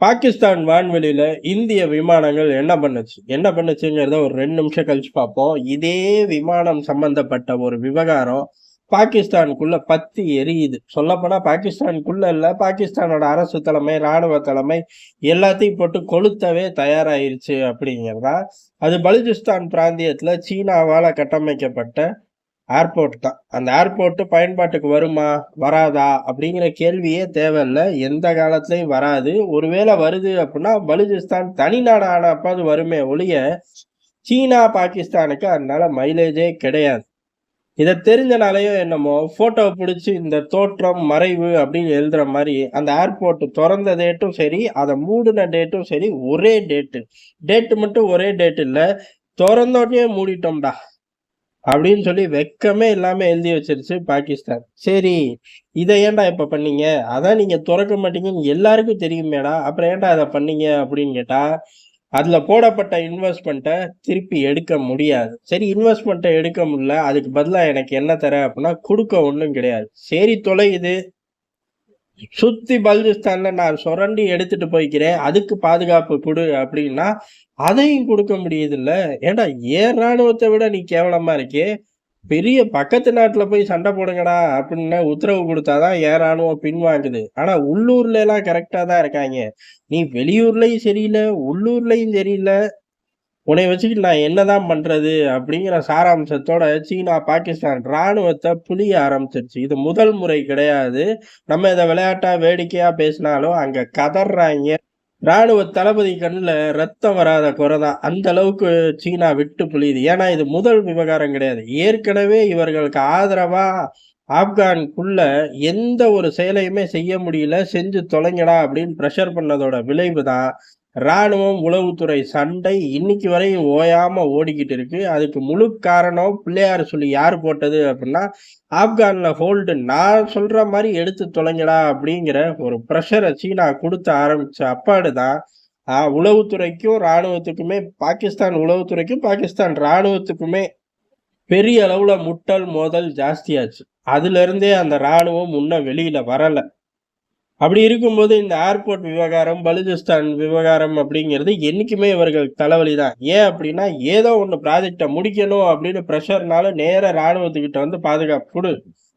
பாகிஸ்தான் வான்வெளியில இந்திய விமானங்கள் என்ன பண்ணுச்சுங்கிறத ஒரு 2 நிமிஷம் கழிச்சு பார்ப்போம். இதே விமானம் சம்பந்தப்பட்ட ஒரு விவகாரம் பாகிஸ்தானுக்குள்ள பத்தி எரியுது. சொல்லப்போனா பாகிஸ்தானுக்குள்ள இல்ல, பாகிஸ்தானோட அரசு தலைமை, ராணுவ தலைமை எல்லாத்தையும் போட்டு கொளுத்தவே தயாராயிருச்சு அப்படிங்கிறதான். அது பலுசிஸ்தான் பிராந்தியத்துல சீனாவால கட்டமைக்கப்பட்ட ஏர்போர்ட் தான். அந்த ஏர்போர்ட் பயன்பாட்டுக்கு வருமா? வராதா? அப்படிங்கிற கேள்வியே தேவையில்ல. எந்த காலத்திலயும் வராது. ஒருவேளை வருது அப்படின்னா, பலுசிஸ்தான் தனிநாடு ஆனப்பாவது வருமே ஒழிய, சீனா, பாகிஸ்தானுக்கு அதனால மைலேஜே கிடையாது. இத தெரிஞ்சனாலயோ என்னமோ, ஃபோட்டோவ புடிச்சு இந்த தோற்றம், மறைவு அப்படின்னு எழுதுற மாரி, அந்த ஏர்போர்ட் தொறந்த டேட்டும் சரி, அத மூடுன டேட்டும் சரி, ஒரே டேட்டு. டேட் மட்டும் ஒரே டேட் இல்ல. தொறந்தோனயே மூடிட்டோம்டா. அப்படின்னு சொல்லி வெட்கமே இல்லாம எழுதி வச்சிருச்சு பாகிஸ்தான். சரி, இத ஏன்டா இப்ப பண்ணீங்க? அதான் நீங்க தொறக்க மாட்டீங்கன்னு எல்லாருக்கும் தெரியுமேடா. அப்புறம் ஏன்டா இத பண்ணீங்க? அப்படின்னு கேட்டா, அதுல போடப்பட்ட இன்வெஸ்ட்மென்ட்ட திருப்பி எடுக்க முடியாது. சரி, இன்வெஸ்ட்மென்ட்ட எடுக்க முடியல. அதுக்கு பதிலா எனக்கு என்ன தர? அப்படின்னா, குடுக்க ஒண்ணும் கிடையாது. சரி தொலையுது. சுத்தி பல்திஸ்தான்ல நான் சுரண்டி எடுத்துட்டு போய்க்கிறேன். அதுக்கு பாதுகாப்பு குடு அப்படின்னா, அதையும் குடுக்க முடியுதுல்ல. ஏன்டா என் ராணுவத்த விட நீ கேவலமா இருக்கியே! பெரிய பக்கத்து நாட்டுல போய் சண்டை போடுங்கடா அப்படின்னு உத்தரவு குடுத்தா தான் என் ராணுவம் பின்வாங்குது. ஆனா உள்ளூர்லலாம் கரெக்ட்டா தான் இருக்காய்ங்க. நீ வெளியூர்லயும் சரியில்ல, உள்ளூர்லயும் சரியில்ல. உன்னைய வச்சுக்கிட்டு நான் என்னதான் பண்றது? அப்படிங்கிற சாராம்சத்தோட சீனா, பாகிஸ்தான் ராணுவத்த புழிய ஆரம்பிச்சிருச்சு. இது முதல் முறை கிடையாது. நம்ம இத விளையாட்டா, வேடிக்கையா பேசினாலும் அங்க கதர்றாய்ங்க. ராணுவ தளபதி கண்ணுல ரத்தம் வராத குறை தான். அந்த அளவுக்கு சீனா விட்டு பிழியுது. ஏன்னா இது முதல் விவகாரம் கிடையாது. ஏற்கனவே இவர்களுக்கு ஆதரவா ஆப்கானுக்குள்ள எந்த ஒரு செயலையுமே செய்ய முடியல. செஞ்சு தொலைங்கடா அப்படின்னு பிரஷர் பண்ணதோட விளைவு தான் ராணுவம், உளவுத்துறை சண்டை இன்னைக்கு வரையும் ஓயாம ஓடிக்கிட்டு இருக்கு. அதுக்கு முழு காரணம் பிள்ளையார் சொல்லி யார் போட்டது அப்படின்னா, ஆப்கான்ல ஹோல்டு நான் சொல்ற மாரி எடுத்து தொலைங்கடா அப்படிங்கிற ஒரு பிரஷர சீனா குடுத்த ஆரம்பிச்ச அப்பாடு தான், உளவுத்துறைக்கும், ராணுவத்துக்குமே பாகிஸ்தான் உளவுத்துறைக்கும், பாகிஸ்தான் ராணுவத்துக்குமே பெரிய அளவுல முட்டல், மோதல் ஜாஸ்தியாச்சு. அதிலிருந்தே அந்த ராணுவம் இன்னும் வெளியில வரல. அப்படி இருக்கும்போது இந்த ஏர்போர்ட் விவகாரம், பலுசிஸ்தான் விவகாரம் அப்படிங்கிறது என்னைக்குமே இவர்களுக்கு தலைவலி தான். ஏன் அப்படின்னா, ஏதோ ஒண்ணு ப்ராஜெக்ட்ட முடிக்கணும் அப்படின்னு பிரஷர்னால நேரா ராணுவத்துக்கிட்ட வந்து பாதுகாப்பு குடு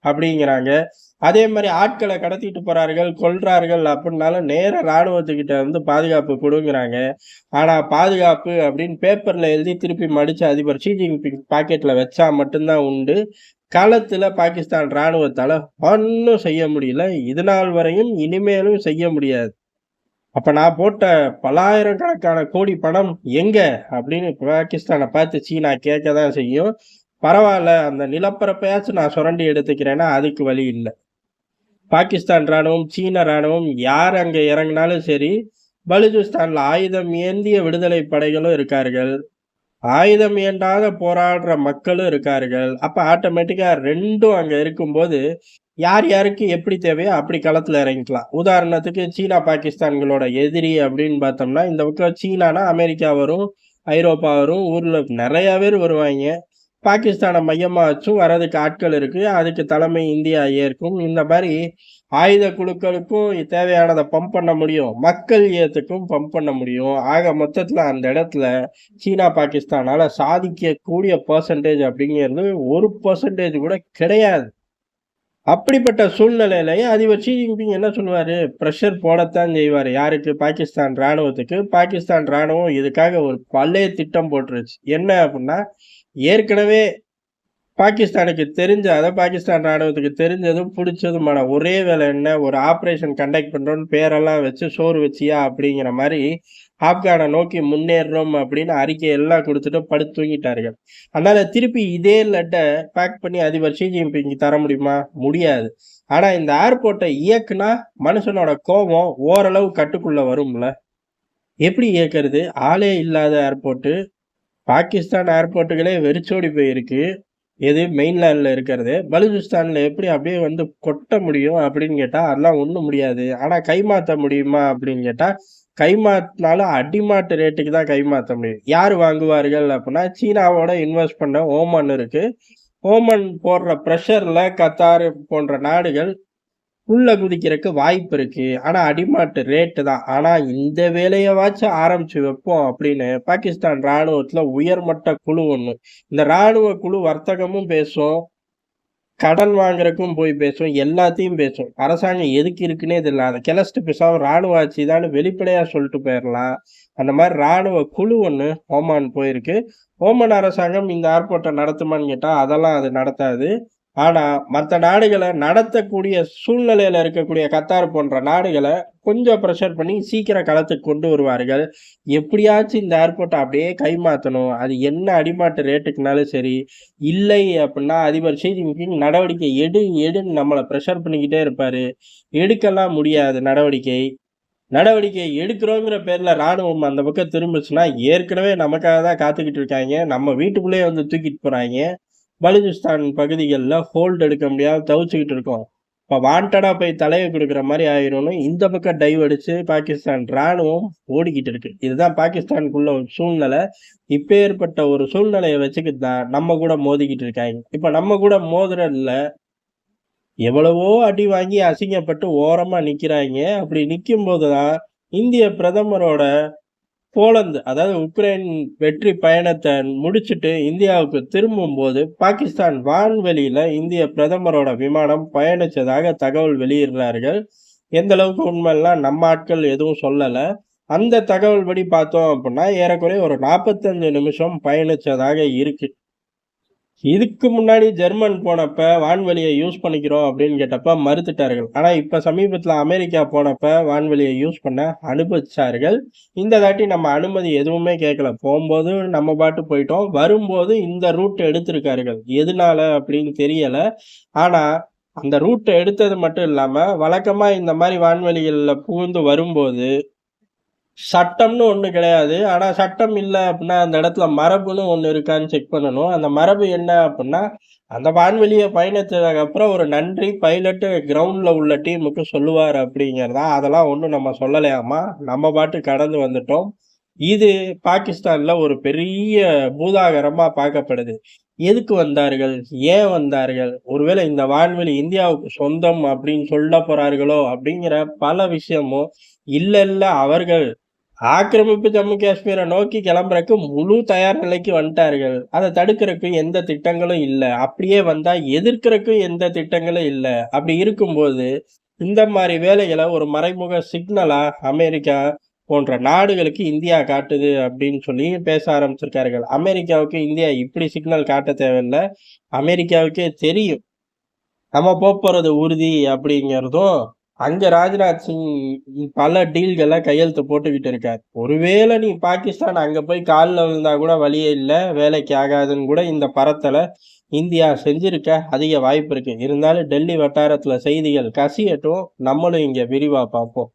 அப்படிங்கிறாங்க. அதே மாரி ஆட்கள கடத்திட்டு போறார்கள், கொல்றார்கள் அப்படின்னாலும் நேரா ராணுவத்துக்கிட்ட வந்து பாதுகாப்பு குடுங்கிறாங்க. ஆனா பாதுகாப்பு அப்படின்னு பேப்பர்ல எழுதி திருப்பி மடிச்சு அதிபர் ஷி ஜின்பிங் பாக்கெட்ல வச்சா மட்டும் தான் உண்டு. களத்துல பாகிஸ்தான் ராணுவத்தால ஒண்ணும் செய்ய முடியல. இதுநாள் வரையும் இனிமேலும் செய்ய முடியாது. அப்ப நான் போட்ட பல்லாயிரக்கணக்கான கோடி பணம் எங்க? அப்படின்னு பாகிஸ்தான பார்த்து சீனா கேட்க தான் செய்யும். பரவால்ல, அந்த நிலப்பரப்பையாச்சும் நான் சுரண்டி எடுத்துக்கிறேன்னா, அதுக்கு வழி இல்ல. பாகிஸ்தான் ராணுவம், சீன ராணுவம் யார் அங்க இறங்குனாலும் சரி, பலுசிஸ்தான்ல ஆயுதம் ஏந்திய விடுதலை படைகளும் இருக்கார்கள். ஆயுதம் ஏந்தாத போராடுற மக்களும் இருக்கார்கள். அப்ப ஆட்டோமேட்டிக்கா 2ம் அங்க இருக்கும்போது, யார் யாருக்கு எப்படி தேவையோ அப்படி களத்துல இறங்கிக்கலாம். உதாரணத்துக்கு சீனா, பாகிஸ்தான்களோட எதிரி அப்படின்னு பார்த்தோம்னா, இந்த பக்கம் சீனானா அமெரிக்கா வரும், ஐரோப்பா வரும், ஊர்ல நெறைய பேர் வருவாய்ங்க. பாகிஸ்தான மையமா வச்சும் வர்றதுக்கு ஆட்கள் இருக்கு. அதுக்கு தலைமை இந்தியா ஏற்கும். இந்த மாரி ஆயுத குழுக்களுக்கும் தேவையானத பம்ப் பண்ண முடியும். மக்கள் இயக்கத்துக்கும் பம்ப் பண்ண முடியும். ஆக மொத்தத்துல அந்த இடத்துல சீனா, பாகிஸ்தானால சாதிக்கக்கூடிய பெர்சன்டேஜ் அப்படிங்கிறது 1% கூட கிடையாது. அப்படிப்பட்ட சூழ்நிலையிலயும் அதிபர் ஷி ஜின்பிங் என்ன சொல்லுவாரு? பிரஷர் போடத்தான் செய்வாரு. யாருக்கு? பாகிஸ்தான் ராணுவத்துக்கு. பாகிஸ்தான் ராணுவம் இதுக்காக ஒரு பல்லைய திட்டம் போட்டுருச்சு. என்ன அப்படின்னா, ஏற்கனவே பாகிஸ்தானுக்கு பாகிஸ்தான் ராணுவத்துக்கு தெரிஞ்சதும், புடிச்சதுமான ஒரே வேலை என்ன? ஒரு ஆப்பரேஷன் கண்டக்ட் பண்றோம்ன்னு பேரெல்லாம் வச்சு, சோறு வச்சியா? அப்படிங்கிற மாரி ஆப்கான நோக்கி முன்னேறுறோம் அப்படின்னு அறிக்கை எல்லாம் குடுத்துட்டு படுத்து தூங்கிட்டார்கள். அதனால திருப்பி இதே லட்ட பேக் பண்ணி அதிபர் ஷி ஜின்பிங்க்கு தர முடியுமா? முடியாது. ஆனா இந்த ஏர்போர்ட்ட இயக்குனா மனுஷனோட கோபம் ஓரளவு கட்டுக்குள்ள வரும்ல. எப்படி இயக்குறது? ஆளே இல்லாத ஏர்போர்ட்டு. பாகிஸ்தான் ஏர்போர்ட்டுகளே வெறிச்சோடி போயிருக்கு. எது மெயின்லேண்ட்ல இருக்கிறது. பலூசிஸ்தான்ல எப்படி அப்படியே வந்து கொட்ட முடியும் அப்படின்னு கேட்டா, அதெல்லாம் ஒண்ணும் முடியாது. ஆனா கைமாத்த முடியுமா அப்படின்னு கேட்டா, கைமாத்துனாலும் அடிமாட்டு ரேட்டுக்கு தான் கைமாத்த முடியும். யாரு வாங்குவார்கள் அப்படின்னா, சீனாவோட இன்வெஸ்ட் பண்ண ஓமன் இருக்கு. ஓமன் போடுற பிரஷர்ல கத்தார் போன்ற நாடுகள் உள்ள குதிக்கிறதுக்கு வாய்ப்பு இருக்கு. ஆனா அடிமாட்டு ரேட்டு தான். ஆனா இந்த வேலையவாச்சும் ஆரம்பிச்சு வைப்போம் அப்படின்னு பாகிஸ்தான் ராணுவத்துல உயர்மட்ட குழு ஒண்ணு. இந்த ராணுவ குழு வர்த்தகமும் பேசும். கடன் வாங்குறதுக்கும் போய் பேசும். எல்லாத்தையும் பேசும். அரசாங்கம் எதுக்கு இருக்குன்னே தெரியல. அத கிளச்சிட்டு பேசாம ராணுவ ஆட்சி தான்னு வெளிப்படையா சொல்லிட்டு போயிரலாம். அந்த மாரி ராணுவ குழு ஒண்ணு ஓமான் போயிருக்கு. ஓமன் அரசாங்கம் இந்த ஏர்போர்ட்ட நடத்துமான்னு கேட்டா, அதெல்லாம் அது நடத்தாது. ஆனா, மத்த நாடுகள நடத்தக்கூடிய சூழ்நிலையில இருக்கக்கூடிய கத்தார் போன்ற நாடுகள கொஞ்சம் பிரஷர் பண்ணி சீக்கிரம் களத்துக்கு கொண்டு வருவார்கள். எப்படியாச்சும் இந்த ஏர்போர்ட்ட அப்படியே கைமாத்தணும். அது என்ன அடிமாட்டு ரேட்டுக்குனாலும் சரி. இல்லை அப்டின்னா அதிபர் ஷி ஜின்பிங் நடவடிக்கை எடுன்னு நம்மள பிரஷர் பண்ணிக்கிட்டே இருப்பாரு. எடுக்கலாம் முடியாது நடவடிக்கை. நடவடிக்கை எடுக்கிறோங்கிற பேர்ல ராணுவம் அந்த பக்கம் திரும்புச்சுன்னா, ஏற்கனவே நமக்காக தான் காத்துக்கிட்டு இருக்காய்ங்க. நம்ம வீட்டுக்குள்ளேயே வந்து தூக்கிட்டு போறாய்ங்க. பலூச்சிஸ்தான் பகுதிகள்ல ஹோல்ட் எடுக்க முடியாம தவிச்சுக்கிட்டு இருக்கோம். இப்ப வாண்டடா போய் தலைய குடுக்குற மாரி ஆயிரும்னு இந்த பக்கம் டைவ் அடிச்சு பாகிஸ்தான் ராணுவம் ஓடிக்கிட்டு இருக்கு. இதுதான் பாகிஸ்தானுக்குள்ள ஒரு சூழ்நிலை. இப்பேற்பட்ட ஒரு சூழ்நிலைய வச்சுக்கிட்டு தான் நம்ம கூட மோதிக்கிட்டு இருக்காய்ங்க. இப்ப நம்ம கூட மோதுறதுல எவ்வளவோ அடி வாங்கி அசிங்கப்பட்டு ஓரமா நிக்கிறாய்ங்க. அப்படி நிக்கும்போது தான் இந்திய பிரதமரோட போலந்து, அதாவது உக்ரைன் வெற்றி பயணத்த முடிச்சுட்டு இந்தியாவுக்கு திரும்பும்போது, பாகிஸ்தான் வான்வெளியில இந்திய பிரதமரோட விமானம் பயணிச்சதாக தகவல் வெளியிடுறார்கள். எந்த அளவுக்கு உண்மைலாம் நம்ம ஆட்கள் எதுவும் சொல்லல. அந்த தகவல் படி பார்த்தோம் அப்டின்னா, ஏறக்குறைய ஒரு 45 நிமிஷம் பயணிச்சதாக இருக்கு. இதுக்கு முன்னாடி ஜெர்மன் போனப்ப, வான்வெளிய யூஸ் பண்ணிக்கிறோம் அப்படின்னு கேட்டப்ப மறுத்துட்டார்கள். ஆனா, இப்ப சமீபத்தில அமெரிக்கா போனப்ப வான்வெளிய யூஸ் பண்ண அனுமதிச்சார்கள். இந்த தாட்டி நம்ம அனுமதி எதுவுமே கேட்கல. போம்போது நம்ம பாட்டு போயிட்டோம். வரும்போது இந்த ரூட் எடுத்திருக்கார்கள். எதுனால அப்படின்னு தெரியல. ஆனா, அந்த ரூட்ட எடுத்தது மட்டும் இல்லாம, வழக்கமா இந்த மாரி வான்வெளிகள்ல புகுந்து வரும்போது சட்டம்னு ஒண்ணு கிடையாது. ஆனா சட்டம் இல்ல அப்டின்னா, அந்த இடத்துல மரபுன்னு ஒண்ணு இருக்கான்னு செக் பண்ணணும். அந்த மரபு என்ன அப்டின்னா, அந்த வான்வெளிய பயணித்ததுக்கு அப்புறம் ஒரு நன்றி பைலட்டு கிரவுண்ட்ல உள்ள டீமுக்கு சொல்லுவாரு அப்டிங்கிறதா. அதெல்லாம் ஒண்ணும் நம்ம சொல்லலையாமா. நம்ம பாட்டுக்கு கடந்து வந்துட்டோம். இது பாகிஸ்தான்ல ஒரு பெரிய பூதாகரமா பார்க்கப்படுது. எதுக்கு வந்தார்கள்? ஏன் வந்தார்கள்? ஒருவேளை இந்த வான்வெளி இந்தியாவுக்கு சொந்தம் அப்டின்னு சொல்ல போறார்களோ? அப்டிங்கிற பல விஷயமும் இல்ல அவர்கள் ஆக்கிரமிப்பு ஜம்மு காஷ்மீர நோக்கி கிளம்புறக்கு முழு தயார் நிலைக்கு வந்துட்டார்கள். அத தடுக்கிறக்கு எந்த திட்டங்களும் இல்ல. அப்படியே வந்தா எதிர்க்கிறக்கு எந்த திட்டங்களும் இல்ல. அப்படி இருக்கும்போது, இந்த மாரி வேலைகள ஒரு மறைமுக சிக்னலா அமெரிக்கா போன்ற நாடுகளுக்கு இந்தியா காட்டுது அப்படின்னு சொல்லி பேச ஆரம்பிச்சிருக்கார்கள். அமெரிக்காவுக்கு இந்தியா இப்படி சிக்னல் காட்ட தேவையில்ல. அமெரிக்காவுக்கே தெரியும். நம்ம போப்போறது உறுதி அப்படிங்கிறதும், அங்க ராஜ்நாத் சிங் பல டீல்கள கையெழுத்து போட்டுக்கிட்டு இருக்காரு. ஒருவேளை நீ பாகிஸ்தான் அங்க போய் கால்ல விழுந்தா கூட வழியே இல்ல, வேலைக்கு ஆகாதுன்னு கூட இந்த பறத்தல இந்தியா செஞ்சிருக்க அதிக வாய்ப்பு இருக்கு. இருந்தாலும் டெல்லி வட்டாரத்துல செய்திகள் கசியட்டும். நம்மளும் இங்க விரிவா பார்ப்போம்.